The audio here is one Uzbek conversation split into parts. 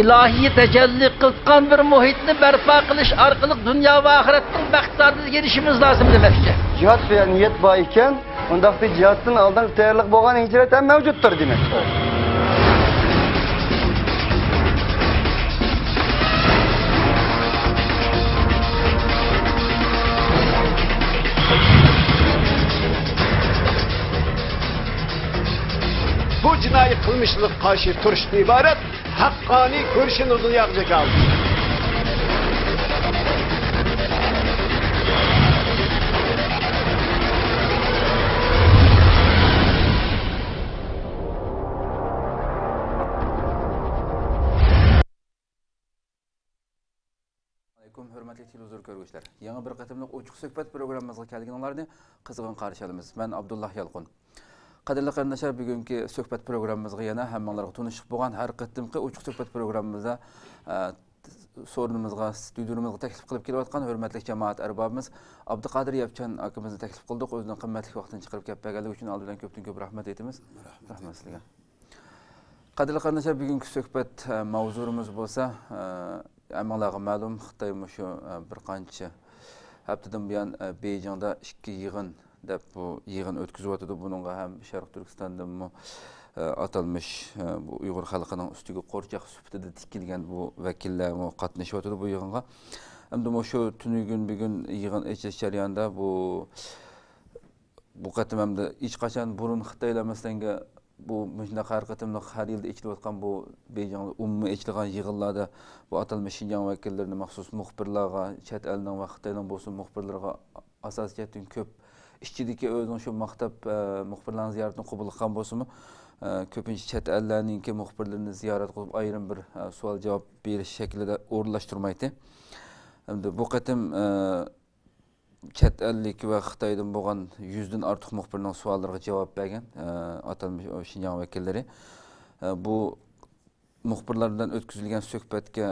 ilohiy tajalli qilgan bir muhitni barpo qilish orqali dunyo va oxiratning baxtlarga erishishimiz lozim demoqchi. Jihad ve niyet var iken, ondaki cihatın aldan tayyorlık boğan hicret hem mevcuttur demek. Bu cinayi kılmışlık karşı turuştan ibaret hakkani görüşün uzun yapacak aldı. Hürmetli televizyon görgüçler. Yeni bir katımlık uçuk söhbet programımızga kelganlarni qizg'in qarshi olamiz. Men Abdullah Yalqun. Qadrli qarindoshlar, bugungi suhbat programmamizga yana hammalarga tanishib bo'lgan har qatimqi uçuk suhbat programmamizda sorunumuzga, studiomizga taklif qilib kelayotgan hurmatli jamoat arbobimiz Abduqodir Yapchan akamizni taklif qildik. O'zining qimmatli vaqtini chiqarib kelib berganligi uchun oldidan ko'p rahmat aytamiz. Rahmat sizlarga. Qadrli qarindoshlar, bugungi suhbat mavzuyimiz bo'lsa, hammalarga ma'lum, Xitoy shu bir qancha haftadan buyon Beyjingda 2 yig'in deb bu yig'in o'tkazib bununla ham Sharq Turkistondan atalmış bu Uyg'ur xalqining ustiga qo'rchoq sifatida tikilgan bu vakillar qatnashib bu yig'inga. Hamda shu tunugun bugun yig'in echish jarayonida bu qatim hamda hech qachon burun Xitoylamasanga bu müşnak har qatimliq har yilda echilayotgan bu Beyjingda umumiy echilgan yig'inlarda bu atalmış Şinjan vakillerini maxsus muxbirlarga, chet elning va Xitoyning bo'lsin muxbirlarga asosiyatdan ko'p ishchidagi o'zining shu maktab muxbirlarning ziyoratini qabul qilgan bo'lsa-mu, ko'pincha chet ellarningki muxbirlarini ziyorat qilib ayrim bir savol javob berish shaklida o'rinlashtirmaydi. Hamda bu qatim chet ellik va Xitoydan bo'lgan 100 dan ortiq muxbirning savollariga javob bergan atalmış Şinjan vakillari. Bu muxbirlardan o'tkazilgan suhbatga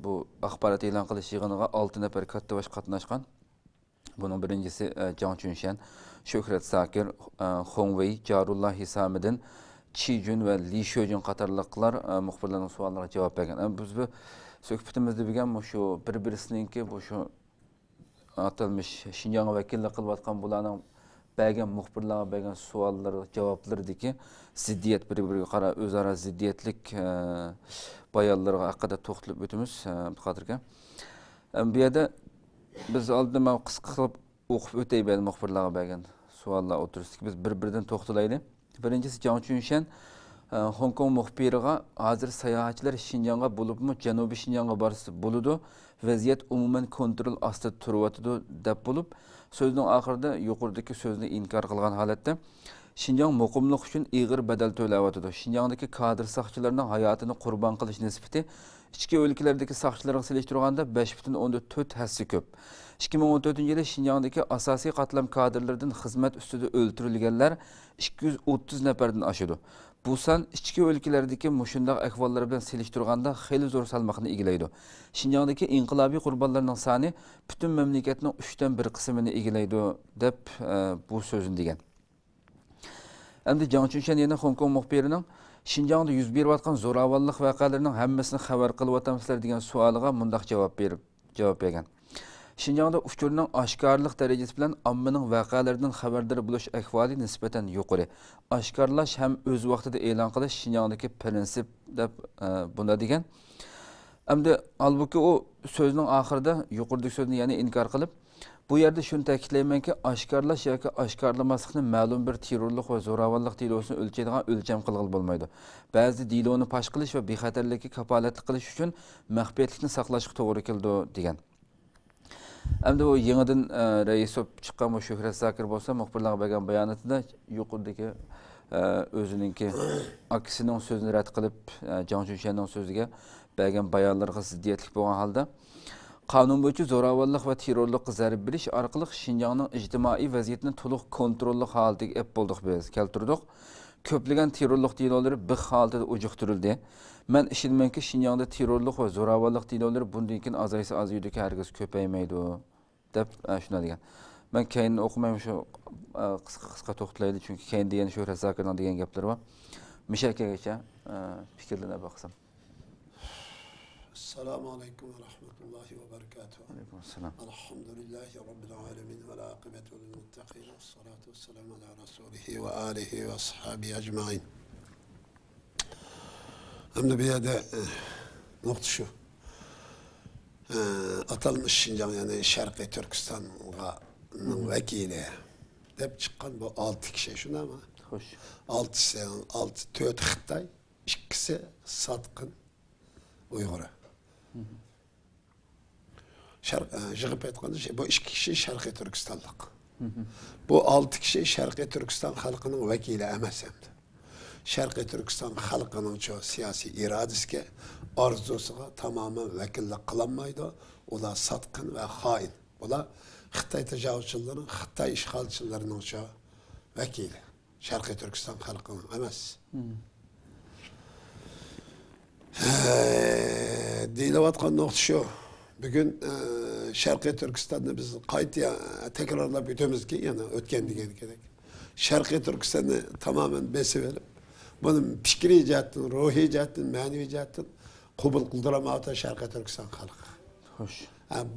bu axborot e'lon qilish yig'iniga 6 nafar katta bosh qatnashgan. Bunun birincisi Jiang Chunshan, Shuhrat Sakir, Hong Wei, Jarullah Hisamiddin, Chi Jun ve Li Shuojun qatorliqlar muxbirlarning savollariga javob bergan. Biz bu suhbatimizda bilgan shu bir-birisininki bu shu atalmış Şinjan vakillik qilayotgan bularning bergan muxbirlarga bergan savollar javoblaridagi ziddiyat bir-biriga qarab o'zaro ziddiyatlik bayonlarga haqida to'xtalib o'tamiz Abduqodir aka. Bu yerda biz oldin qisqa qilib o'qib o'tayman muxbirlarga bergan savollar o'tirishdik. Biz bir-biridan to'xtalaylik. Birinchisi Jiang Chunshan Hong Kong muxbiriga hozir sayohatchilar Şinjanga bo'libmi Janubiy Şinjanga borsa bo'ladi, vaziyat umuman kontrol ostida turyapti deb bo'lib, so'zning oxirida yuqoridagi so'zni inkor qilgan holatda Şinjang muqimlik uchun ig'ir badal to'layapti. Şinjangdagi kadr soqchilarning hayotini qurbon qilish nisbati ichki o'lkalardagi soqchilarga solishtirganda 5.4 hassa ko'p. 2014-yilda Şinjangdagi asosiy qatlam kadrlaridan xizmat ustida o'ldirilganlar 230 nafardan oshadi. Bu san ichki o'lkalardagi mushundaq ahvollar bilan solishtirganda xeyli zo'r salmoqni egallaydi. Şinjangdagi inqilobiy qurbonlarning soni butun mamlakatning 3dan 1 qismini egallaydi deb bu so'zini degan. Endi Jiang Chunshan yana Hong Kong muxbirining Şinjangda yuz berayotgan zo'ravonlik voqealarining hammasini xabar qilyapsizlar degan savoliga mundaq javob bergan. Şinjangda uchurning oshkorlik darajasi bilan ommaning voqealardan xabardor bo'lish ahvoli nisbatan yuqori. Oshkorlash ham o'z vaqtida e'lon qilish Şinjangdagi prinsip deb bunda degan. Endi albuki o so'zning oxirida yuqoridagi so'zni yana inkor qilib, bu yerda shuni ta'kidlaymanki, oshkorlash yoki oshkorlamaslikni ma'lum bir terrorlik va zo'ravonlik delosini o'lchaydigan o'lcham qilg'il bo'lmaydi. Ba'zi deloni pash qilish va bexatarlikka kafolatli qilish uchun maxfiyatlikni saqlashga to'g'ri keldi degan. Endi o yangidan rais bo'lib chiqqan bu Shuhrat Sakir bo'lsa, muxbirlarga bergan bayonotida yuqoridagi o'zininki aksining so'zini rad qilib, Jiang Chunshanning so'ziga bergan bayonlarga ziddiyatlik bo'lgan holda qonun bo'yicha zo'ravonlik va terrorlikqa zarb berish orqali Şinjangning ijtimoiy vaziyatini to'liq kontrolli holatiga ep bo'ldik biz keltirdik. Ko'plagan terrorlik delolari bir holatda ujuqtirildi. Men ishonmanki, Şinjangda terrorlik va zo'ravonlik delolari bundan keyin azaysa azaydi, hargiz ko'paymaydi deb shuna degan. Men keyin o'qimayman, shu qisqa to'xtalaydi, chunki keyin degan Shuhrat Zakirning degan gaplari bor. Mishakagacha fikrlana baqsam. Assalamu alaikum ve rahmetullahi ve berekatuhu. Aleykümselam. Elhamdülillahi Rabbil alemin ve l'akibetu lil muttaqin ve salatu ve selamu ala rasulihi ve alihi ve ashabihi ecmain. Hem de bir yerde nokta şu. Atalmış Şincan yani Şarkı Türkistan'ın vekili dep çıkan bu 6 kişi şuna ama Hoş. 4 Xitay, 2'si Satqın Uygur'u. Jığıp etkanı şey, bu 2 kişi Şarkı Türkistanlık. Bu 6 kişi Şarkı Türkistan halkının vekili emas emdi. Şarkı Türkistan halkının çoğu siyasi iradesiga, arzusuga tamamen vekillik kılanmaydı. Ular satqın ve hain. Ular Xitay tecavüzçülerinin, Xitay işgalçılarının çoğu vekili. Şarkı Türkistan halkının emas. Deyilayotgan nokta şu. Bugün Şarkı Türkistan'da biz qayta tekrarlab o'tamizki, yani o'tgan degan kerak. Şarkı Türkistan'ı tamamen besiverib, bunun fikri jihatdan, ruhiy jihatdan, ma'naviy jihatdan qabul qildiramadi Şarkı Türkistan xalqi. Hoş.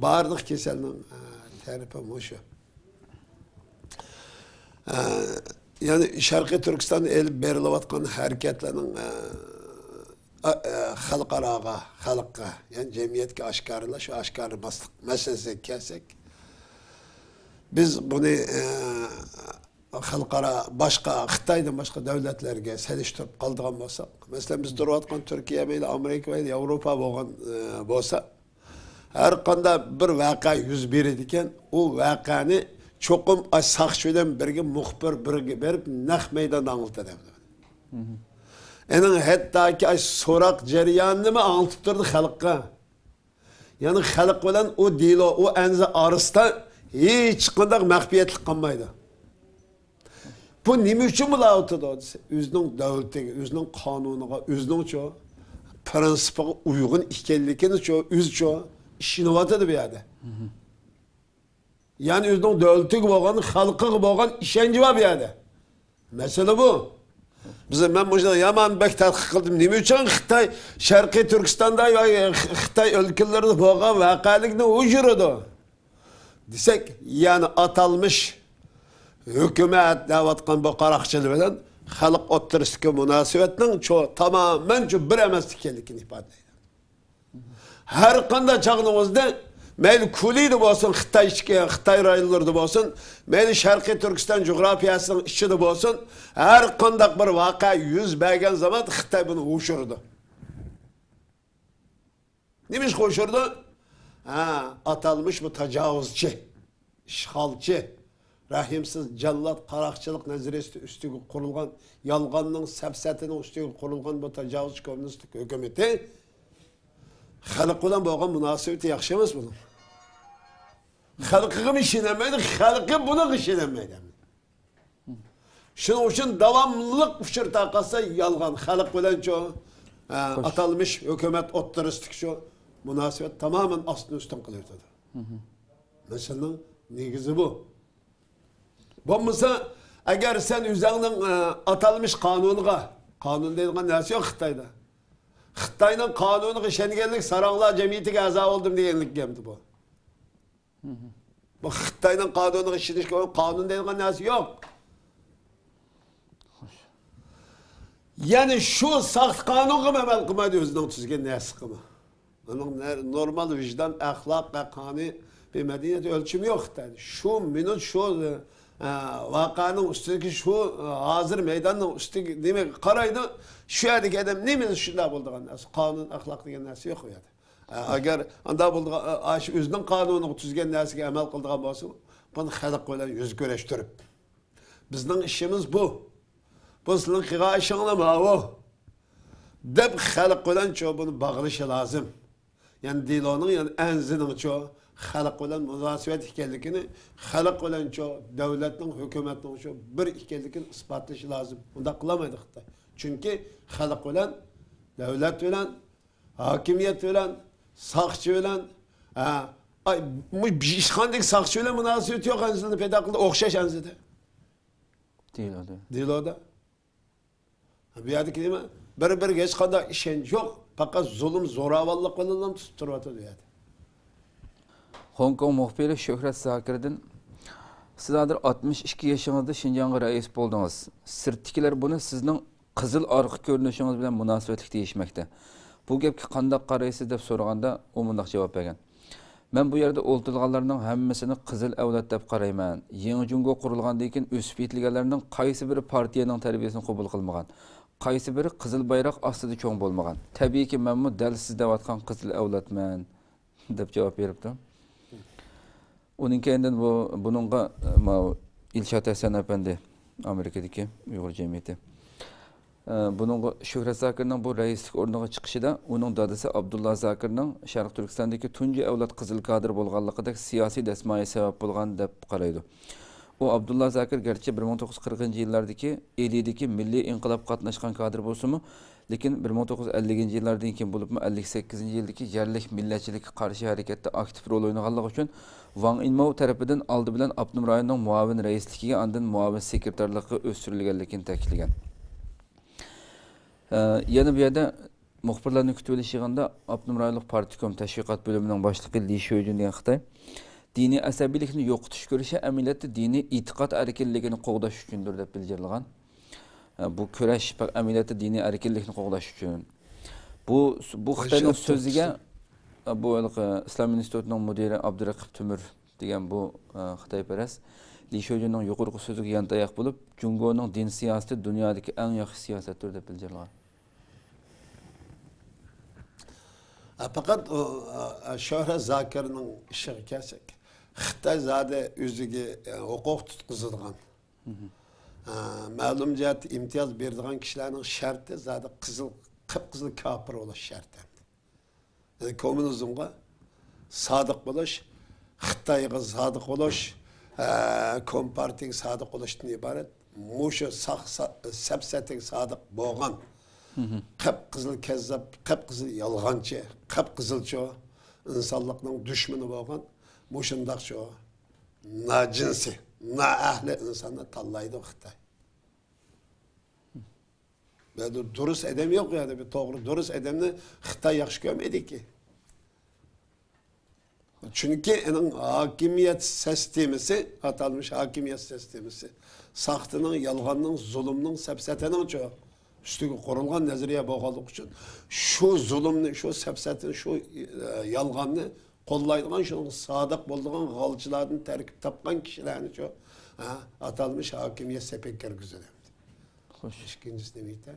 Barliq kasalning tarifi o'sha. Yani Şarkı Türkistan'da elib berilayotgan harakatlarning xalqaraga, xalqqa, yani cemiyetga oshkorlash, shu oshkorlamaslik masalasiga kelsak, biz buni xalqaro boshqa Xitoydan boshqa davlatlarga solishtirib qoldigan bo'lsak, masalan biz turayotgan Turkiya mayli, Amerika mayli, Yevropa bo'lgan bo'lsa, har qanday bir voqea yuz beradi ekan, u voqeani cho'qim soqchi bilan birga muxbir birga berib naq maydonda anglitadi. Enin hatta ki sorak jarayonini mi anlatıp durdu xalqqa. Yani xalq bilan o dilo, o enzi arasida hech qanday maxfiyatlik qolmaydi. Bu nima uchun bular o'tadi desa, o'zining davlatiga, o'zining qonuniga, o'zining cho prinsipiga uyg'un ekanligini cho o'zicha ishinyotadi bu yerda. Yani o'zining davlatiga bo'lgan, xalqiga bo'lgan ishonchi bor bu yerda. Masala bu. Bize ben burada yaman bek tadqiq qildim. Nima uchun Xitoy Sharqiy Turkistonda va Xitoy o'lkalarida bo'lgan voqealikni o'chiradi? Desak, yani atalmış hukumat davatgan bu qaraqchilik bilan xalq o'ttirisidagi munosabatning tamamen bir emas ekanligini ifodalaydi. Har qanday chaqnig'izda mayli Kuliyda bo'lsin, Xitoy rayonlarida bo'lsin, mayli Sharqiy Turkiston coğrafiyasının içinde bo'lsin, har qanday bir voqea yuz bergan zaman Xitoy buni o'chirdi. Nima ish qo'shirdi? Atalmış bu tecavüzçi, işgalchi, rahimsiz jallat qaraqchilik nazariyasi ustiga qurilgan, yolg'onning safsatining ustiga qurilgan bu tecavüzchi kommunistik hukumati xalq bilan bo'lgan munosabati yaxshi emas buning. Xalqiga mı işinemeydi, xalqi buna işinemeydi. Şunun için davamlılık uçur takası yalgan. Xalq bilen çoğu atalmış hükümet ottırıstık şu münasebet tamamen aslında üstün kılıyordu. Mesela negizi bu. Bu mesela eğer sen üzerinin atalmış kanunuğa, kanun dediğin nesi yok Xitay'da. Xitay'ın kanunu işengenlik saranglar cemiyeti aza oldum diyenlik geldi bu. Bu Xitay'ın kanunu işiniş kanun dediğin nesi yok. Yani şu sağ kanunu emel kılmaydı özünden tüzgen nesi kılma. Onun normal vicdan, ahlak ve kanuni bir medeniyet ölçümü yok. Şu minut şu vakanın üstündeki şu hazır meydanın üstündeki demek karaydı. Şu yerdeki adam ne mi şunda bulduğun nesi? Kanun, ahlak diyen nesi yok o yerde. Eğer anda bulduğun özünün kanunu tüzgen nesiga emel kıldığın olsa bunu xalq bilen yüz göreştirip. Bizning işimiz bu. Bu sizin qiga işinlama o. Deb xalq bilen çoğu bunu bağlışı lazım. Yani dilonun yani enzinin çoğu xalq bilen münasebet ekanligini, xalq bilen çoğu devletning, hükümetning çoğu bir ekanligini isbotlashi lazım. Unda qilmaydi Xitoy. Çünkü xalq bilen, devlet bilen, hakimiyet bilen, saqchi bilen, hech qanday saqchi bilen münasebet yok enzini paydo qildi, o'xshash enzida. Diloda. Bu yerdeki değil mi? Bir hech qanday ishonch yo'q, Fakat zulüm zoravallık bilan tutib turibdi deydi. Hong Kong muxbiri Shuhrat Zakir'den siz hozir 62 yaşınızda Şinjan'a reis bo'ldingiz. Sirtdagilar buni sizning qizil orqa ko'rinishingiz bilan munosabatli deyishmoqda. Bu gapga qanday qaraysiz deb so'raganda u bunday javob bergan. Men bu yerda o'ltirilganlarning hammasini qizil avlod deb qarayman. Yangi jungo qurilgandan keyin o'sib yetilganlarning qaysi biri partiyaning tarbiyasini qabul qilmagan, qaysi biri qizil bayroq ostida cho'ng bo'lmagan. Tabiiyki men bu dal siz deyotgan qizil avlodman deb javob beribdi. Uning keyin buningga İlşat Hasan Efendi Amerikadagi Uyg'ur jamiyati buningga Shuhrat Zakirning bu raislik o'rniga chiqishida uning dadasi Abdullah Zakirning Sharq Turkistondagi tunji avlod qizil kadr bo'lganligida siyosiy dasmoya sabab bo'lgan deb qaraydi. O Abdullah Zakir gerçi 1940-yillardagi Elidagi milliy inqilob qatnashgan kadr bo'lsa-mu, lekin 1950-yillardan keyin bo'libmi 58-yildagi yerlik millatchilikka qarshi harakatda aktiv rol o'ynaganligi uchun Wang Yinmao tarafidan oldi bilan Abnum rayonining muavin raisligiga andin muavin sekretarligi o'stirilganligini ta'kidlagan. Yana bu yerda muxbirlarni kutib olishganda Abnum rayonlik partikom tashviqot bo'limining boshlig'i Li Shoujun degan Xitoy diniy asabiylikni yo'qotish ko'rishi amaliyotda diniy e'tiqod erkinligini qo'g'dash uchundir deb bildirilgan. Bu kurash amaliyotda diniy erkinlikni qo'g'dash uchun. Bu Xitoyning so'ziga bu Islom institutining mudiri Abduraqib Timur degan bu Xitoyparast Li Shoujunning yuqorqi so'ziga yantayoq bo'lib, Jungoning din siyosati dunyodagi eng yaxshi siyosatdir deb bildirilgan. Fakat Shuhrat Zakirning ishiga kelsak, Xitoy zade o'ziga huquq tutqizadigan, ma'lum jihat imtiyoz beradigan kishilarning sharti zade qip-qizil kafir bo'lish sharti. Yani kommunizmga sodiq bo'lish, Xitoyga sodiq bo'lish, Kompartiyaga sodiq bo'lishdan iborat. Mushu sapsatik sodiq bo'lgan, qip-qizil kazzab, qip-qizil yolg'onchi, qip-qizilcho insonlikning dushmani bo'lgan mushundaqcho najinsi, naahli insonni tanlaydi Xitoy. Böyle durust edem yok yani, bir doğru durust edemni Xitoy yaxshi ko'rmaydiki. Çünkü onun hakimiyet sistemisi, atalmış hakimiyet sistemisi, sahtının, yalganın, zulümün, sepsetenin çoğu üstüge kurulgan nezariye bağlılık için şu zulümni, şu sepsetin, şu yalganını kollaydıgan, şunun sadık bulduğun halçılarını terkip tapkan kişilerini çoğu atalmış hakimiyet sepekker güzel. Hoş. İkincisi demekte.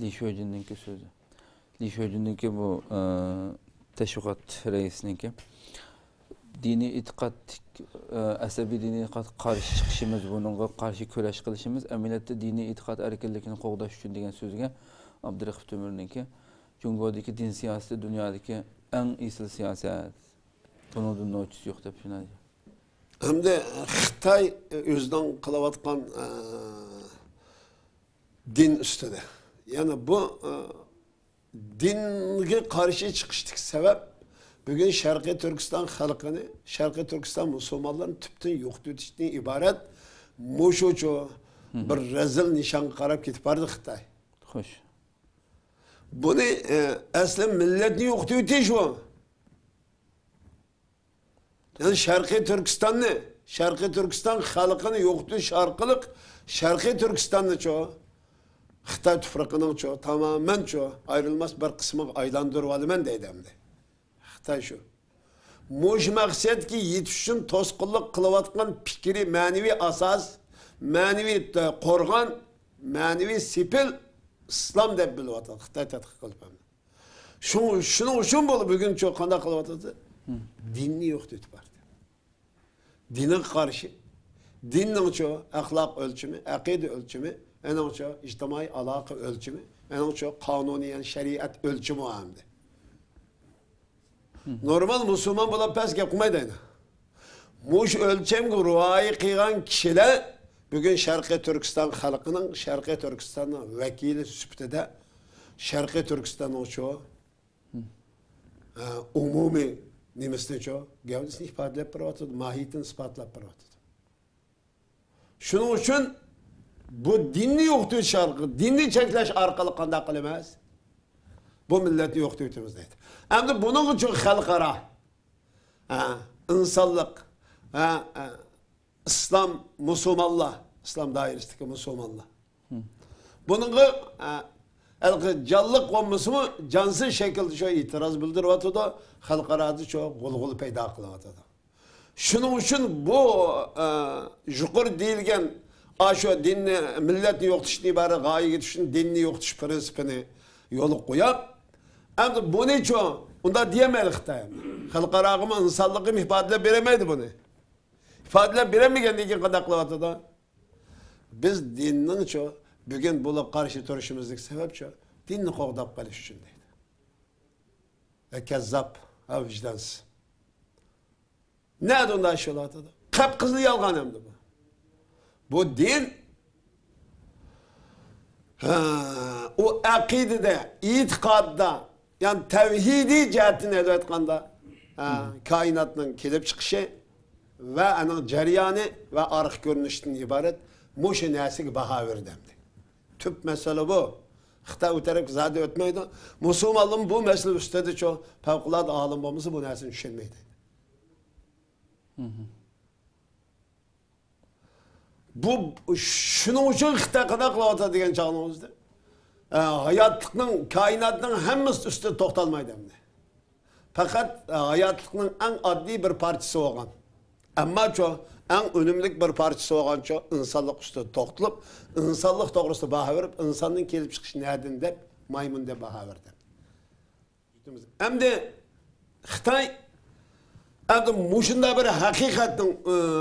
Li Shoujun'ninki sözü. Li Shoujun'ninki bu teşviqat reisninki. Dini itiqad, asabi dini itiqad qarshi chiqishimiz, bununla qarshi kurash qilishimiz, amaliyotda dini itiqad erkinligini qo'g'dash uchun degan so'zga Abduraqib Timurninki Jungodagi din siyosati dunyodagi eng esil siyosat. Bundan o'tish yo'q deb tushunadi. Hem de Xitoy o'zidan qilayotgan din üstüde. Yani bu dinge karşı çıkıştık sebep bugün Şarkı Türkistan halkını, Şarkı Türkistan Müslümanların tüptün yoktu etiştiğine ibaret muşucu bir rezil nişan karab gidip vardı Xitoy. Hoş. Bunu aslen milletini yoktu etiş o. Yani Şarkı Türkistan'ı, Şarkı Türkistan halkını yoktu şarkılık, Şarkı Türkistan'ı çoğu. Xitoy tuprog'ining çoğu tamamen çoğu ayrılmaz bir kısmı aylandırıp alımen deydimdi. Xitoy şu. Muş maksat ki yetişin tosqulluq kılıvatkan fikri manevi asas, manevi korgan, manevi sipil İslam deb biliyotdi. Xitoy tadqiq qilib. Şunun üçün bo'lib bugün çoğu qanday qilyotdi? Dinni yo'q deb bardi. Dinga qarshi, dinning çoğu axloq o'lchimi, aqida o'lchimi, enoncha ijtimoiy aloqa o'lchimi, enoncha qonuniy shariat o'lchimi hamdi. Normal musulmon bo'lib past gap qilmaydi. Mush o'lchamga rioya qilgan kishilar bugun Sharqiy Turkiston xalqining, Sharqiy Turkistonning vakili sifatida Sharqiy Turkistonning cho umumiy nimasini gavdasini ifodalab beradi, mohiyatini isbotlab beradi. Shuning uchun bu dinni yo'qtu sharqi, dinni cheklash orqali qanday qilamiz? Bu milletni yo'qotib deydi. Endi buning uchun xalqaro insonlik, islom, musulmonlar, islom doirasidagi musulmonlar. Buningga jonliq bo'lmasimi, jonsiz shaklda shu e'tiroz bildiryotdi, xalqaroda shu g'ulg'ul paydo qilyotdi. Shuning uchun bu yuqori deyilgan shu dinni, millatni yo'qotishni iborat g'oyaga tushishni, dinni yo'qotish prinsipini yo'lga qo'yib, endi buni-chu unda demaydi Xitoy. Xalqaroga insonlikni ifodalab bermaydi buni. İfadeler veremeyken diye kadar kılavatı biz dininin çoğu bugün bulup karşı turuşumuzdaki sebep çoğu dinini kovdap kalış için deydi. Kezzap, vicdansız. Ne ondan şey oladı? Kıpkızlı yalgan hem de bu. Bu din o akidede, itikadda yani tevhidi cihetini elde etkanda kainatının kelip çıkışı ve onun ceryanı ve arıq görünüşten ibaret muşu nesik baha verdemdi. Tüp mesele bu. Xitay öterek zade ötmeydi. Musulmanlığın bu mesele üstede çok fevkalade alim olması bu nesini düşünmeydi. Bu şunun için Xitay kadar kılavata diyen çağımızda. Hayatlıkның, kainatның hemmesi üstüne toktalmaydı hem de. Fakat hayatlıkның en adli bir parçası olan. Ama çok en önemli bir parçası olan çok insanlık üstüne toktalıp, insanlık doğrusu baha verip, insanın kelip çıkışı nereden de, maymun de baha verdi. Hem de Xitay, hem de muşunda bir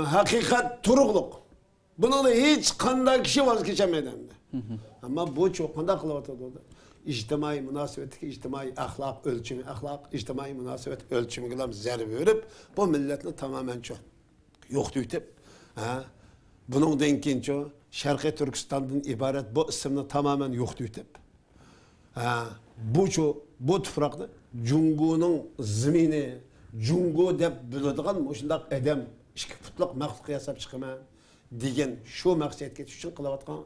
hakikat turukluk. Bunu da hiç kandan kişi vazgeçemedi hem de. Ama bu çok kanda kılavatı oldu. İçtimai münasebetki, içtimai ahlak ölçümü, içtimai münasebet ölçümü gibi zerbe verip, bu milletle tamamen çok yok deyip, bunun denkin çok, Şarkı Türkistan'dan ibaret bu isimni tamamen yok deyip, bu tufrakta Cungu'nun zemini, Cungu deyip biladigan, şundak edem, iki putluk maqsad yasap çıkma, degen şu maqsadga üçün kılavatkan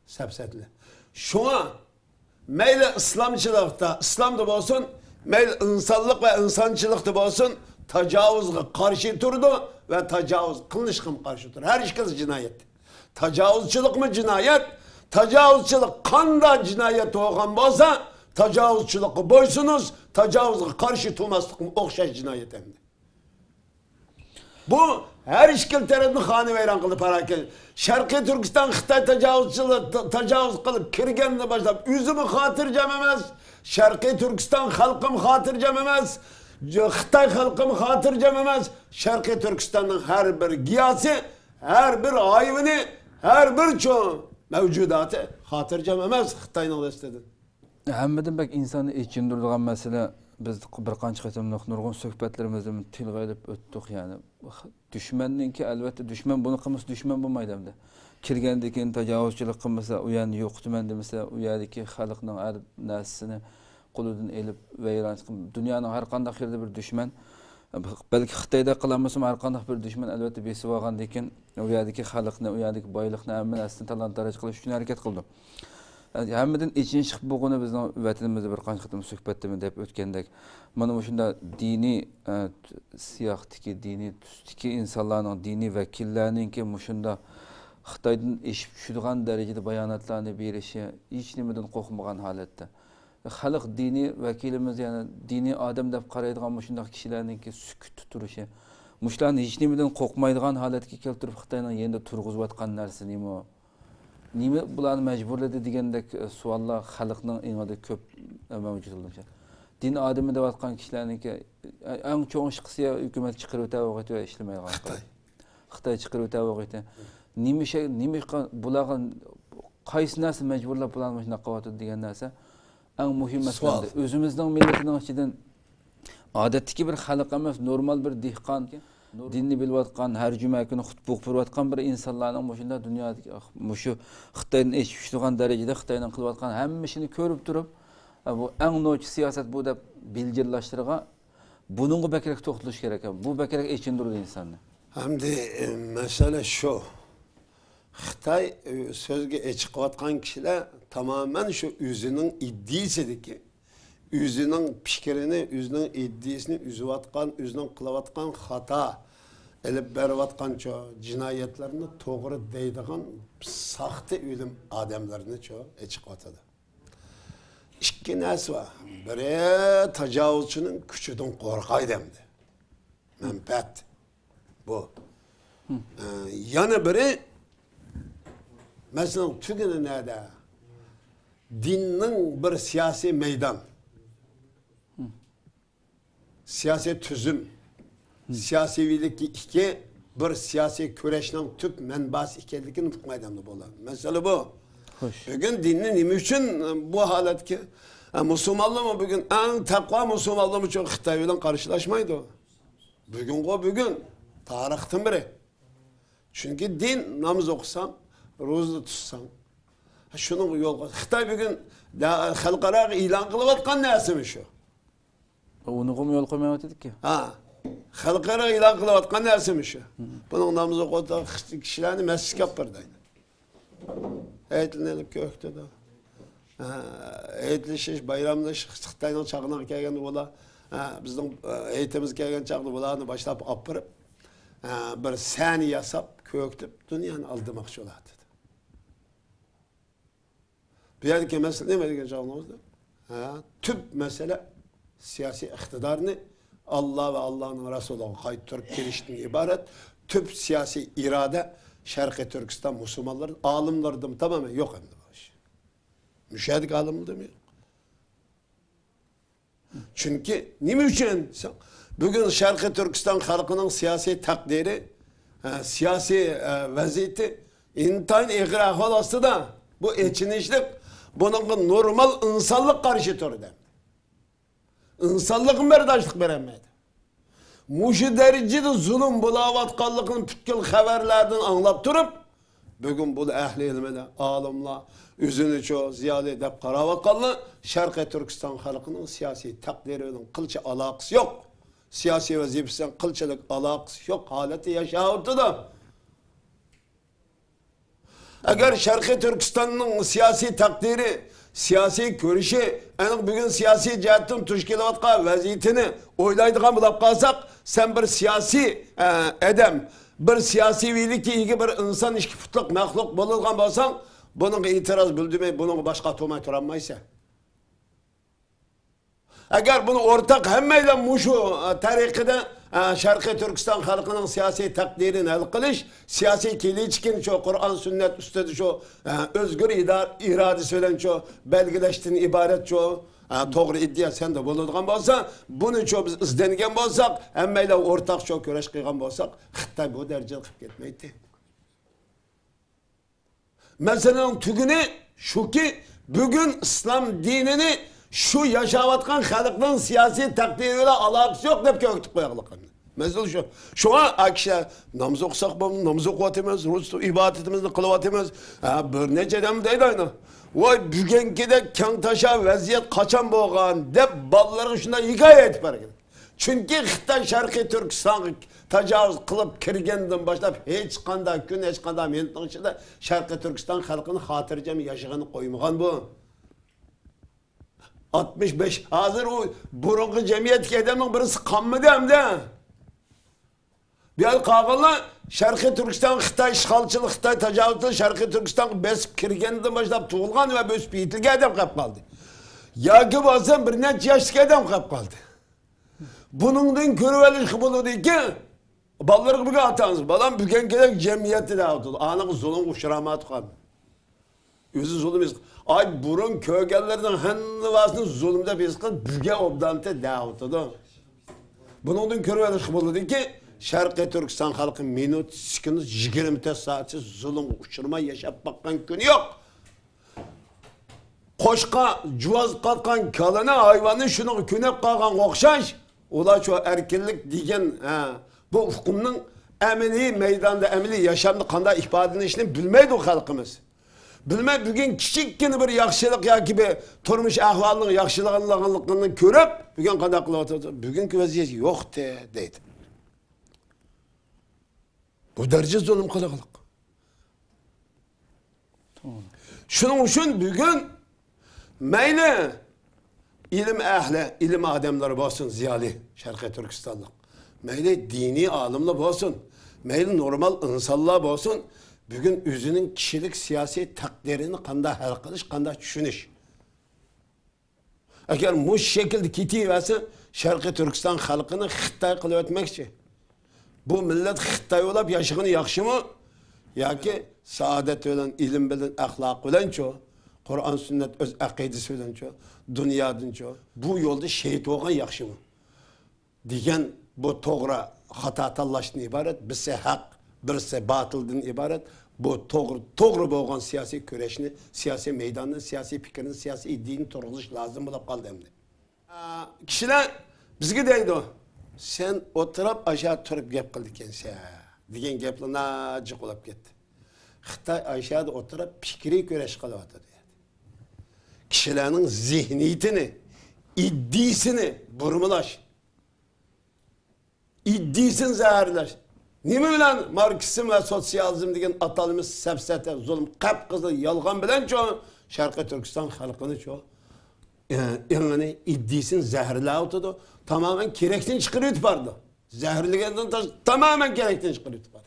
səbsədli. Şuna meyli İslamçılıkta, İslam'da olsun, meyli insanlık ve insançılıkta olsun, tecavüzge karşı durdu ve tecavüz kılınışkım karşı durdu. Her işkisi cinayet. Tecavüzçılık mı cinayet? Tecavüzçılık kanda cinayet olgan olsa, tecavüzçılıkı boysunuz, tecavüzge karşı durmaslık mı okşaş cinayet hem de. Bu her işkil tarafını hanı veyran kılıp haraket. Şarkı Türkistan Xitay tecavüz kılıp kirgenine başlayıp üzümü hatırcam emez. Şarkı Türkistan halkım hatırcam emez. Xitay halkım hatırcam emez. Şarkı Türkistan'ın her bir giyası, her bir ayvını, her bir çoğu mevcudatı hatırcam emez Xitay'ın o istedi. Hammadan bak insanı içindirdiğin mesele biz bir qancha qatimliq nurg'un suhbatlarimizda tilga ilib o'tdik yani. Düşmanninki albatta düşman buni qilmasa düşman bo'lmaydi hamda. Kirgandan keyin tajovuzchilik qilmasa, u yerni yo'qotman demasa, u yerdagi xalqning har narsasini qo'lidan elib vayron qilib, dunyoning har qanday yerda bir düşman, balki Xitoyda qilmasam har qanday bir düşman albatta besib olgandan keyin u yerdagi xalqni, u yerdagi boylikni hammasini talon-taroj qilish uchun harakat qildi. Hammadan echin chiqib bo'lgani bizning vatanimizda bir qancha qatim suhbatda deb o'tgandek, mana shunda diniy siyohdagi, diniy tusdagi insonlarning, diniy vakillarininki shunda Xitoydan eshib tushadigan darajada bayonotlarni berishi, hech nimadan qo'rqmagan holatda. Xalq diniy vakilimiz, ya'ni diniy odam deb qaraydigan shunday kishilarninki sukut turishi, mushlarni hech nimadan qo'rqmaydigan holatga keltirib Xitoyning endi turg'izayotgan narsa nima? Nima bularni majburladi degandek savollar xalqning o'ngida ko'p mavjud bo'lmoqda. Din odami deyotgan kishilarniki eng cho'ng ishqisi hukumat chiqarib o'tadi va ishlamaydigan Xitoy chiqarib o'tadi. Nima bularga qaysi narsa majburlab bularni shunaqa qilyapti degan narsa eng muhim masala. O'zimizning millatining ichidan odatdagi bir xalq emas, normal bir dehqon, dinni bilayotgan, har juma kuni xutba o'qiyotgan bir insonlarning shunda dunyodagi shu Xitoyning eshib tushgan darajada Xitoyning qilayotgan hammashini ko'rib turib, bu eng no'ch siyosat bu deb biljirlashtirgan, buningga bakrak to'xtalish kerak. Bu bakrak echindirdi insonni. Hamdi mesele şu. Xitoy sözge chiqayotgan kishilar tamamen şu o'zining iddiasidagi, o'zining fikrini, o'zining iddiasini üzüvatgan, o'zining qilayotgan xato ilib berayotgan jinoyatlarni to'g'ri deydigan saxta o'lim odamlarni chiqyotadi. İki narsa var. Biri tajovuzchining kuchidan qo'rqaydi demdi. Manfaat bu. Yana biri mesela tuguni nerede? Dinning bir siyasi meydan. Siyasi tüzüm. Siyasilik iki bir siyasi kurashning tüp manbasi ekanligini uqmaydi bo'ladi. Mesela bu. Bugün dinni nima uchun bu holatga musulmonlar bugün eng taqvo musulmonlar uchun Xitoy bilan qarshilashmaydi. Bugün tarixdan biri. Çünkü din namoz o'qisam, ro'za tutsam, şunun yo'lga Xitoy bugün xalqaro e'lon qilayotgan narsami shu? Uni ham yo'l qo'ymayotdik ki. Ha, xalqaro e'lon qilayotgan narsami shu? Buning namoz o'qiyotgan kishilarni masjidga olib bordi. Aytlanib ko'kda da. Aytlishish, bayramlashish Xitoyning chaqiniga kelganda ular bizning aytimizga kelgan chaqda ularni boshlab olib borib, bir sani yasab, ko'ktib dunyoni aldamoqchi bo'ladi. Bu yerdagi masala nima degan chaqimizda? Tüp mesele siyasi iktidarni Allah ve Allah'ın Resulü'ne qaytarib kelishdan ibaret. Tüp siyasi irade Şarkı Türkistan Müslümanların alimlardım tamamen yok hem de baş. Müşahede alimlardım yok. Çünkü nime için bugün Şarkı Türkistan halkının siyasi takdiri, siyasi vaziyeti intayın iğra halası da bu içinişlik bunun normal insanlık karşı türü. İnsanlık merdaşlık veremedi. Muşu derecede zulüm bulavatkallıkın tükkül haberlerden anlap durup, bugün bu ehli ilmede, alimler, üzünü çoğu ziyade edip karavatkallı, Şarkı Türkistan halkının siyasi takdirinin kılça alakası yok. Siyasi vazifesinden kılçalık alakası yok. Haleti yaşayattı da. Eğer Şarkı Türkistan'ın siyasi takdiri, siyasi görüşü, bugün siyasi cihetten tuşkilavatka vaziyetini oylaydıgan bulap kalsak, sen bir siyasi edem, bir siyasi vilik ilgi bir insan işki putluk, mehluk bulurgan bolsan, bunun itiraz bildirmey, bunun başka tomay turanmaysa. Eğer bunu ortak hemmeyle muşu tarikide Şarkı Türkistan halkının siyasi takdirini el kılış, siyasi kiliçkin şu Kur'an sünnet üstede şu özgür irade söylen şu belgeleştiğin ibaret şu doğru iddia sen de bulunduğun bolsa, bunu çok biz izlenigen bolsak, hemmeyle ortak şu köreş kıygan bolsak, Xitay bu derece kıp gitmeydi. Mesela tügünü şu ki bugün İslam dinini şu yaşavatkan halkın siyasi takdiriyle alakası yok deyip köktük koyaklıkını. Mesela şu. Şu an akşam namaz okusak mı, namaz okuvatımız, ibadetimizni kılıvatımız, bir nece dem deydi aynı. Vay bügenkide Kangtaş'a vaziyet kaçan boğan deyip balları şunda hikaye etip hareket. Çünkü Xitay Şarkı Türkistan'a tecavüz kılıp kirgenden başlayıp hiç kanda gün hiç kanda minutun içinde Şarkı Türkistan halkının hatırcam yaşığını koymagan bu. 65. Hazır o burunlu cemiyet adamın birisi kanmadı hem de. Bir ay kağılı Şarkı Türkistan Xitay işgalçılık, Xitay tecavüzçılık, Şarkı Türkistan besip kirgeninden başlayıp tuğulgan ve besip yitilge adam kap kaldı. Yaki bazen bir neç yaşlık adam kap kaldı. Bunun körüveliş buludu ki balları gibi atanız. Balan bükenkelek cemiyeti de atıldı. Anı zulüm uçuramadı kaldı. Özü zulüm ay burun kögellerden henni vasını zulümde biz kıl büge obdante dağıtıdı. Bunun körüveliş buludu ki Şarkı Türkistan halkı minut, sikiniz, 20 saatsiz zulüm uçurma yaşap bakkan günü yok. Koşka, cuvaz katkan kalına hayvanın şunu künep kalkan okşaş. Ola şu erkinlik diyen bu hukumunun emeli meydanda, emeli yaşamda kanda ifadeni işini bilmeydi o halkımız. Bilmey bugün kiçikken bir yaxşılık ya gibi turmuş ahvalının yaxşılığını körüp bugün kanda kılavatı. Bugünkü vaziyet yok deydi. Bu derece zulüm kılıklık. Şunun için bugün meyle ilim ehli, ilim adamları olsun ziyali Şarkı Türkistanlık. Meyli dini alimler olsun. Meyli normal insanlar olsun. Bugün özünün kişilik siyasi takdirini kanda hal kılış, kanda düşünüş. Eğer bu şekilde kitiverse Şarkı Türkistan halkını Xitay kılıp etmekçi. Bu millet Xitay olup yaşını yakşı mı? Ya ki saadet bilen, ilim bilen, ahlak bilen ço, Kur'an sünnet öz akidesi bilen ço, dünyadan ço. Bu yolda şehit olgan yakşı mı? Diyen bu toğra hata tallaştan ibaret, birse hak, birse batıldan ibaret. Bu toğru bolgan siyasi köreşini, siyasi meydanını, siyasi fikrini, siyasi iddiğini torguluş lazım bulup kaldı hem de. Kişiler bizge deydi o. Sen oturup aşağı turup gep kıldıken sen. Diyen gepli nacık olup gitti. Xitay aşağıda oturup fikri köreş kılıvatı deydi. Kişilerin zihniyetini, iddisini burmulaş. İddisini zehirlaş. Nime bilen Marksizm ve sosyalizm degen atalımız sepsete, zulüm, kapkızı, yalgan bilen çoğu Şarkı Türkistan halkını çoğu yani iddisini zehirle oturdu. Tamamen gerekten çıkarıyor vardı. Zehirligenden tamamen gerekten çıkarıyor vardı.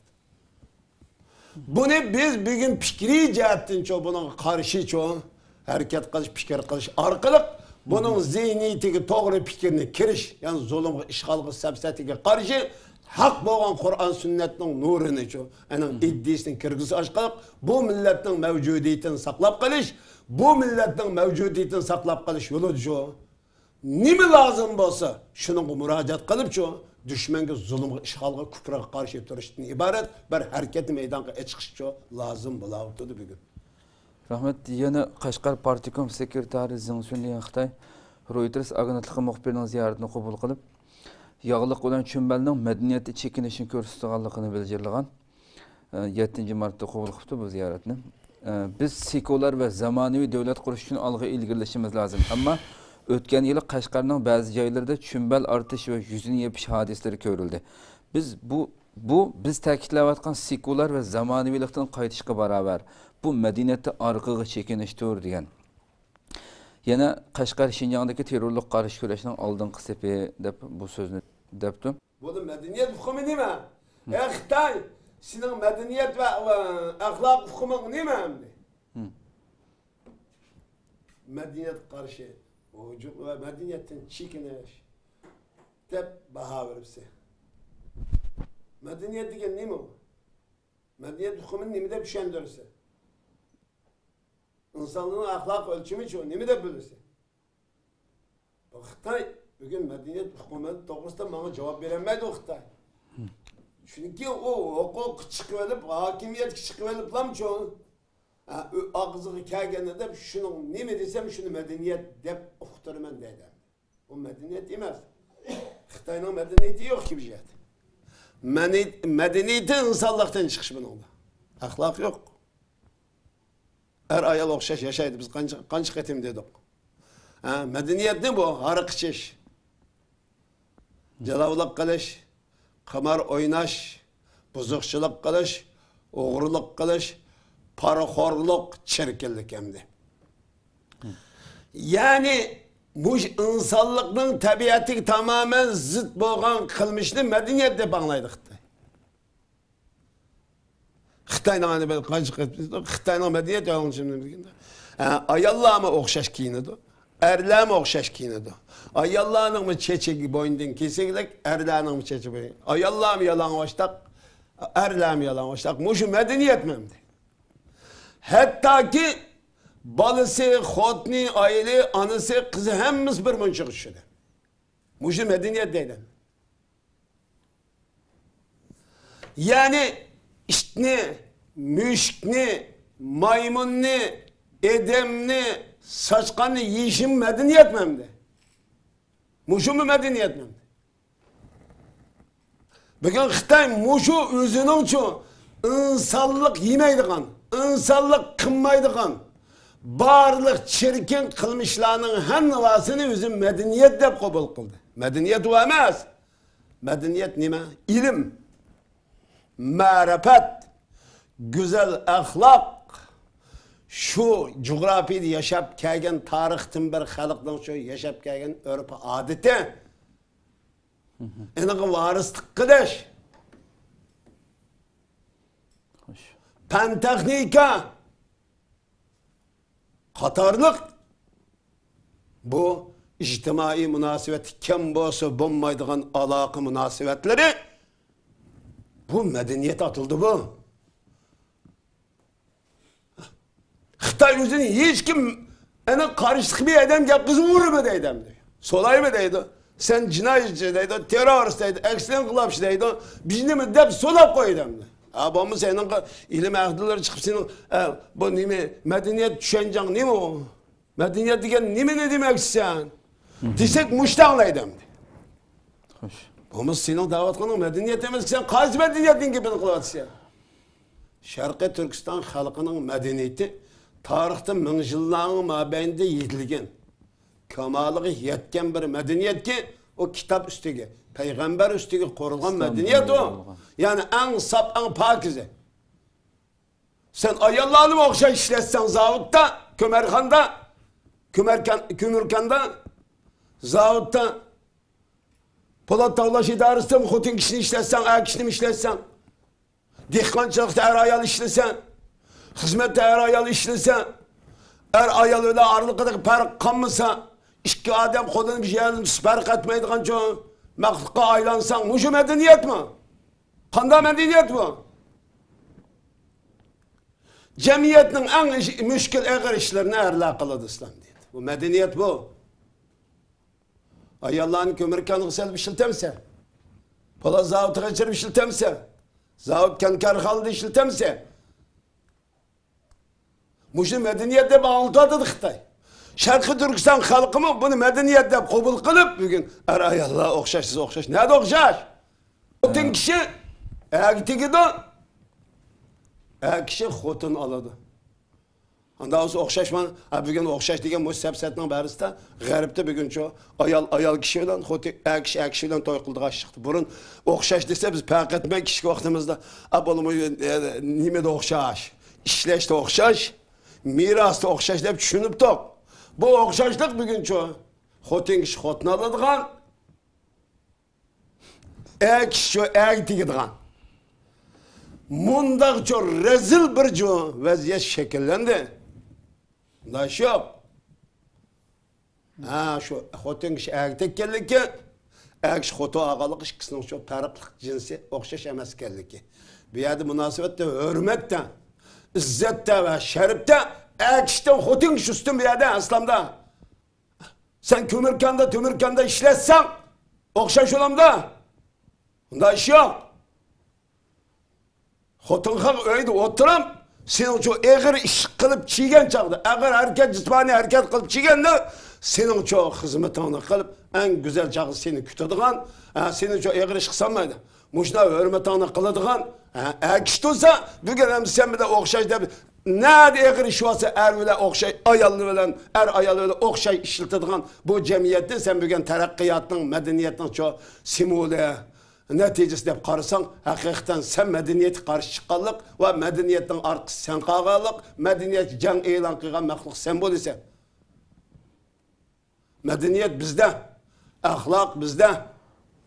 Bunu biz bugün fikri cihetten çoğu bunun karşı çoğu hareket kılış, fikir kılış arkalık bunun zihniyetine doğru fikrini kiriş yani zulüm, işgalgı, sepsetine karşı hak boğan Kur'an sünnetinin nurunu ço, yani iddisini kirgisi aşkalık, bu milletin mevcudiyetini saklap kalış, bu milletin mevcudiyetini saklap kalış yolu ço. Nimi lazım olsa şunun müracaat kılıp ço, düşmenge zulüm, işgalgı, küfre karşı duruştan ibaret bir hareketi meydanga çıkış ço lazım bulavutdu bugün. Rahmet, yana Qashqar Partikom sekretari Zingsuni Xitay Reuters agentliği muxbirinin ziyaretini qabul qilib, yağlıq olan çömbelning madaniyati chekinishini ko'rsatganligini bildirgan. 7 martda qabul qilibdi bu ziyoratni. Biz sekular va zamonaviy davlat qurish uchun olg'a ilgirlashimiz lozim. Ammo o'tgan yili Qashqarning ba'zi joylarida çömbel artış va yuzini yepish hodislari ko'rildi. Biz ta'kidlayotgan sekular va zamonaviylikdan qaytishga barobar. Bu madaniyatni orqaga chekinishdir degan. Yana Qashqar Şinjan'daki terörlük qarşı kurashning oldingi sepi deb bu so'zni debdi. Bu da medeniyet hukumi nima? Xitay sening medeniyet ve ahlak hukumun nima endi? Medeniyet qarşı vücut ve medeniyetten çekinish deb baho beribse. Medeniyet degan nima? Medeniyet hukumini nima deb tushundirsa? İnsanlığın ahlak ölçümü için ne mi de bilirse? Xitay bugün medeniyet hükümeti doğrusunda bana cevap veremedi o Xitay. Çünkü o hukuk çıkıverip, hakimiyet çıkıverip lan çoğu. Ağzını kâgene de şunun ne mi desem şunu medeniyet dep uqtırman deydi. O medeniyet demez. Xitay'ın medeniyeti yok ki bir şey. Medeniyeti insanlıktan çıkış bunun. Ahlak yok. Her ayal okşaş yaşaydı. Biz kaç ketim dedik. Medeniyet ne bu? Harık içiş. Celavlık kılış, kamar oynaş, buzukçılık kılış, oğurluk kılış, paraxorluk, çirkinlik hem de. Yani bu insanlıkның tabiatı tamamen zıt bolgan kılmışını medeniyet dep anlaydık. Xitayning hani böyle kaç Xitayning medeniyet yolunu şimdi bilginde. Ayallar mı okşaş giyinidi? Erler mi okşaş giyinidi? Ayallarning mı çeçegi boyundan kesildik, erlerning mi çeçegi boyun? Ayallar mı yalan baştak? Erler mi yalan baştak? Muşu medeniyet mi? Hatta ki balısı, xotni, aile, anısı, kızı hemmimiz bir münçük işidi. Muşu medeniyet deyden. Yani İştni, müşkni, maymunni, edemni, saçkanni yiyişim medeniyet mi hem de? Muşu mu medeniyet mi hem de? Bugün Xitay muşu özünün ço insanlık yemeydiğen, insanlık kınmaydiğen, barlık çirkin kılmışlarının hem nivasını özün medeniyet de kabul kıldı. Medeniyet o emez. Medeniyet nime? İlim. Marifet, güzel ahlak, şu coğrafiyada yaşap kelgen tarixtin bir xalqning şu yaşap kelgen örf adeti. Eniga varislik qilish. Xo'sh. Fan texnika qatorliq bu ijtimoiy munosabat kim bo'lsa bo'lmaydigan aloqa munosabatlari bu madaniyat atildi bu. Xitoy o'zini hech kim ana qarishlik bir odam gap qizib deydi. Solaymi deydi. Sen jinoyatchi deydi, terrorist deydi, ekstrem qilibchi deydi. Bizni deb solab qo'ydi. Abamı senin ilim ahdileri çıkıp senin bu nime medeniyet düşüncen nime o? Medeniyet diyen nime ne demek sen? Desek muştanlaydım. Xo'sh. Ama senin davatkanın medeniyet demez ki sen kaç medeniyetin gibi kılatsın. Şarkı Türkistan halkının medeniyeti tarihte min yılların mabeyinde yetilgen. Kamalığı yetken bir medeniyet ki o kitap üstüge, peygamber üstüge korulgan medeniyet o. Yani en sap, en pakize. Sen ayallarını mı okşa işletsen zavutta, kömerkanda, kümürkanda, zavutta, Polat Tavlaş idaresinde mi Xotin kişini işletsen, er kişini mi işletsen, dihkançılıkta er ayal işletsen, hizmette er ayal işletsen, er ayal öyle arlıkadaki perk kanmasa, İki adam kolunu bir yerini süperk etmeydiğin çoğu meklika aylansan, bu şu medeniyet mi? Kanda medeniyet mi? Cemiyetin en müşkil eğer işlerine erla kılıdı İslam dedi. Bu medeniyet bu. Ay Allah'ın kömürkanı kısal bir şiltemse, pola zavutı kaçır bir şiltemse, zavut kenkar halde şiltemse, bu şu medeniyette bağıltı adıdı Xitay. Şarkı Türkistan halkı mı bunu medeniyet deyip kabul kılıp bugün ay Allah okşaş siz okşaş. Nerede okşaş? Xotin kişi gidi kişi xotin aladı. Anda olsa okşaşman bugün okşaş degen bu sepsetning barisi g'arbda bugün şu ayal kişi bilan xotin kişi bilan to'y qildiga chiqdi. Burun okşaş desa biz farq etmay kishki vaqtimizda abolumu nimada okşaş, ishlashda okşaş, mirosda okşaş deb tushunib top. Bu okşaşlık bugün çoğu. Xotin kişi xotin aladigan, kişi çoğu tigadigan. Mundaq çoğu rezil bir çoğu vaziyet şekillendi. Bunda iş yok. Şu xotin kişi tekkellikki, kişi xotin ağalık ikisinin çoğu farklı cinsi okşaş emas kellikki. Bir yerde münasebette, hürmette, izzette ve şerifte kişiden xotin kişi üstün bir yerde İslam'da. Sen tümürkanda işletsen okşaş olamda. Bunda iş yok. Xotinga öyde oturam, senin çoğu eğer iş kılıp çiğgen çağdı. Eğer hareket, cismani hareket kılıp çiğgen de senin çoğu hizmetini kılıp en güzel çağı seni kütüdüğün, senin çoğu eğer iş kısamaydı. Muşna hürmetini kılıdığın, kişi olsa bugün sen bir de okşaş deyip nerede eğer iş varsa öyle okşay, ayalı öyle okşay işletediğin bu cemiyette sen bugün terakkiyatın, medeniyetin çoğu simule, neticesi deyip qarısan, hakikaten sen medeniyeti karşı çıkallık ve medeniyetin arkası sen kağalık, medeniyet can elan kıygan məxluq sen bol ise. Medeniyet bizde, ahlak bizde.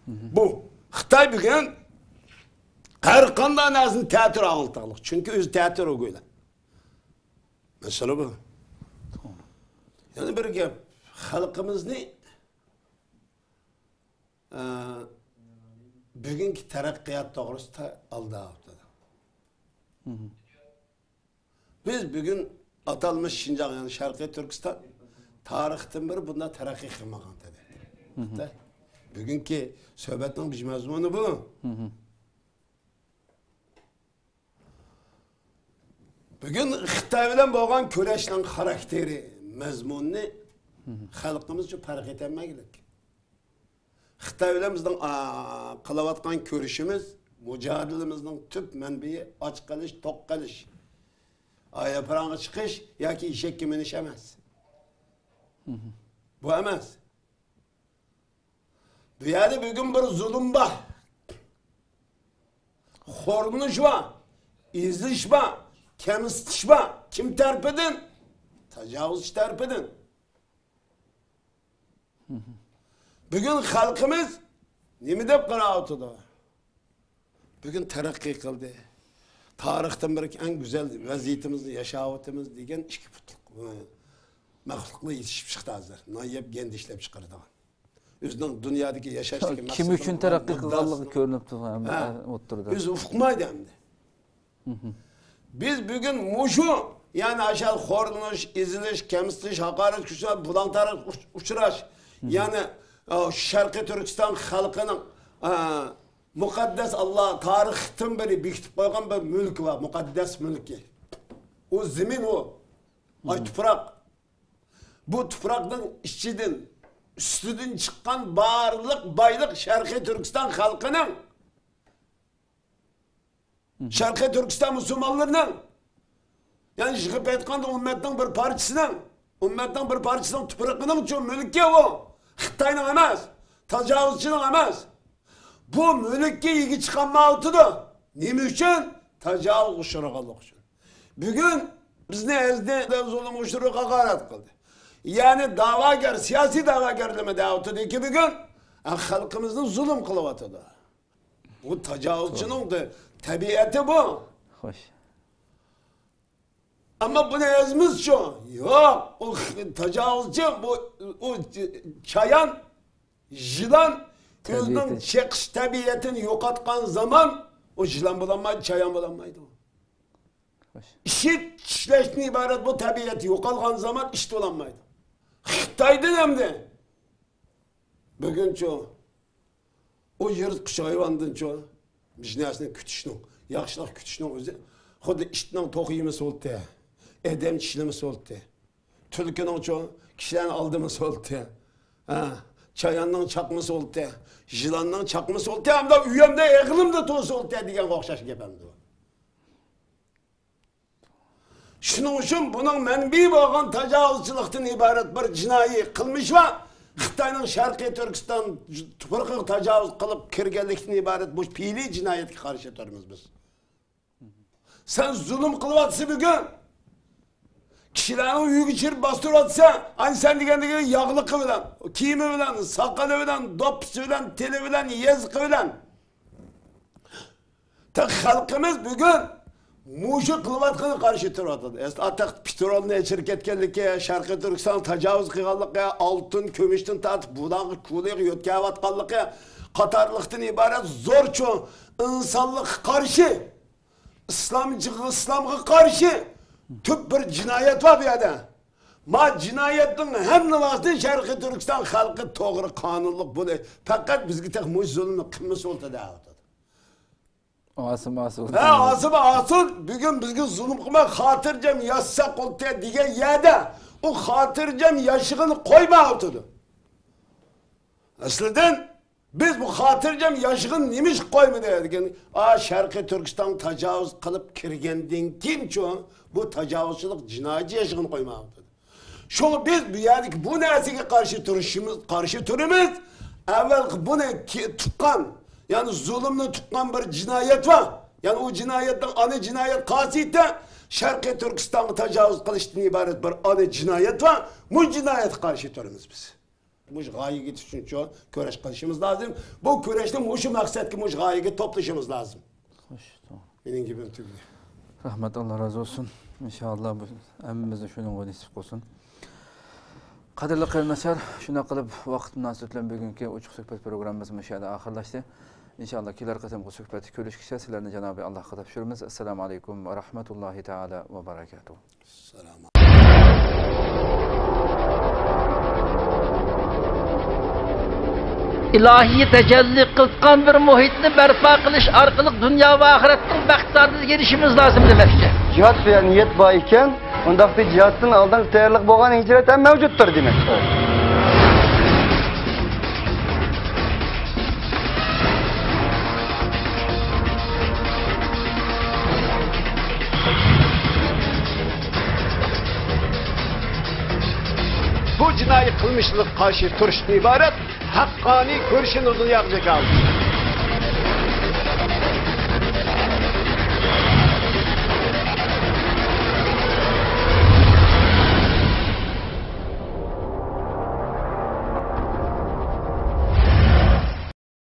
Bu. Xitay bugün her kandan azın teatür ağıltağılık. Çünkü öz teatür o böyle. Mesela bu. Yani bir gap, halkımız ne? Bugünkü terakkiyat doğrusu aldı haftada. Biz bugün atalmış Şincan yani Şarkı Türkistan tarihten beri bunda terakki kılmagan dedi. Bugünkü söhbetin bir mezmunu bu. Bugün Xitay bilen bo'lgan kurashning xarakteri, mazmunni xalqimiz uchun farq etolmaylik. Xitay bilan bizning qilayotgan ko'rishimiz, mujodilimizning tüp manbai och qilish, to'q qilish. Ayaparanga chiqish yoki eshakka minish emas. Bu emas. Bu yerda bugün bir zulm bor. Xo'rnish bor, izlish bor. Kemistişme, kim terpedin? Tecavüzçü tarafından. Bugün halkımız nemi dep qaraýatydy? Bugün terakki kıldı. Tarihten beri en güzel vaziyetimizni yaşaýatymyz degen iki putluk mahlukla yetişip çıktı hazır. Nayyep kendi işlep çıkardı. Özünün dünyadaki yaşaştaki kim üçün terakki kılganlygy görünüp oturdu. Biz ufukmaydı hem de. Biz bugün muşu yani aşağı horlunuş, iziliş, kemsiliş, hakaret, küçük, bulantarak uçuraş. Yani Şarkı Türkistan halkının mukaddes Allah tarihten beri bekitip koygan bir mülk var, mukaddes mülki. O zemin o, ay toprak. Bu toprakın içinden, üstüden çıkan bağırlık, baylık Şarkı Türkistan halkının, Şarkı Türkistan Müslümanlarının, yani çıkıp etken de ümmetten bir parçasının toprakının çok mülki o. Xitayning emas, tecavüzçünün emas. Bu mülkке egi çıkan mağıtıdı. Nemi üçün? Tecavüz uçurganlyk üçün. Bugün bizni ezdi zulüm uçurup hakaret kıldı. Yani davagar, siyasi davagarlama davıtıdı ki bugün halkımızın zulüm kılıvatıdı. Bu tecavüzçünün de tabiatı bu. Hoş. Ama bu ne yazmış şu? Yok, o tecavüzcü, o çayan, yılan, özünün çekiş tabiatını yokatkan zaman, o yılan bulanmaydı, çayan bulanmaydı. İşit işleştiğine ibaret bu tabiatı yokalgan zaman iş bulanmaydı. Xitay'dan hem de. Bugün şu, o yırtqış hayvandan şu, bijnesini kütüşünün, yaxşılıq kütüşünün özü, xudu iştinin toqiyimiz oldu. Edem çişlemesi oldu. Tülkünün çoğu kişilerin aldığımız oldu. Çayanın çakması oldu. Yılanın çakması oldu. Hem de üyemde eğilimde tozu oldu diyen okşaş gebemdi. Şunun için bunun menbi bağın tecavüzçılıktan ibaret bir cinayi kılmış var. Xitayning Şarkı Türkistan tuprağına tecavüz kılıp kirgenlikten ibaret bu fiili cinayetke karşı turumuz biz. Sen zulüm kılıvatsı bugün. Kişilerin uyuğu içirip bastır atsa, hani sen digendeki yağlıkı bilen, kiyimi bilen, sakalı bilen, dopsu bilen, teli bilen, yazıkı bilen. Tek halkımız bugün muşu kılıvatkını karşı turatıdı. Atak petrolünü içirip ketkenlikке, Şarkı Türkistan tecavüz kıyganlıkka, altın, kömüştün tat, budağı, kulayık, yötkevatkanlıkka, Katarlıktan ibaret zor çoğu insanlık karşı, İslam'a karşı tüp bir cinayet var bir yerde. Ma cinayetin hem nivasını Şarkı Türkistan halkı doğru kanunluk bu değil. Fakat bizgi tek muş zulümün kımmesi oldu da. Asım asıl. Asıl bugün bizgi zulüm kılmak hatırcam yazsak oldu diye yerde o hatırcam yaşığını koyma oldu. Aslında biz bu hatırcam yaşığın nimiş koyma dedik. Şarkı Türkistan tecavüz kılıp kirgendin kim çoğu? Bu tecavüzçülük cinayetçi yaşığını koyma oldu. Şunu biz bu nesine karşı turumuz, evvel bunu tutkan, yani zulümle tutkan bir cinayet var. Yani o cinayetten ana cinayet kasiyette Şarkı Türkistan'ı tecavüz kılıştan ibaret bir ana cinayet var. Bu cinayet karşı turumuz biz. Bu gayeyi için çok köreş kılışımız lazım. Bu köreşten şu maksat ki bu gayeyi toplaşımız lazım. Hoş, tamam. Benim gibi ötürü. Rahmet Allah razı olsun. İnşallah bu emmimizde şunun nisip olsun. Kadirli qarindoshlar, shunday qilib vaqt munosabati bilan bugungi ochiq suhbat programmamiz mana shu yerda oxirlashdi. İnşallah kelar qatimgi suhbatda ko'rishgacha sizlarni Janobi Allohga topshiramiz. Assalomu alaykum va rahmatullohi taala va barakatuh. Assalomu İlahiy tecelli kılkan bir muhitni berpa kılış arkalık dünya ve ahirettin bahtlarına gelişimiz lazım demekçe. Cihat veya niyet var iken, ondaki cihatın aldan tayyorlik bo'lgan hicret hem mevcuttur demek. Bu cinayet kılmışlık karşı turuştan ibaret hakkani görüşün uzun yapacak aldı.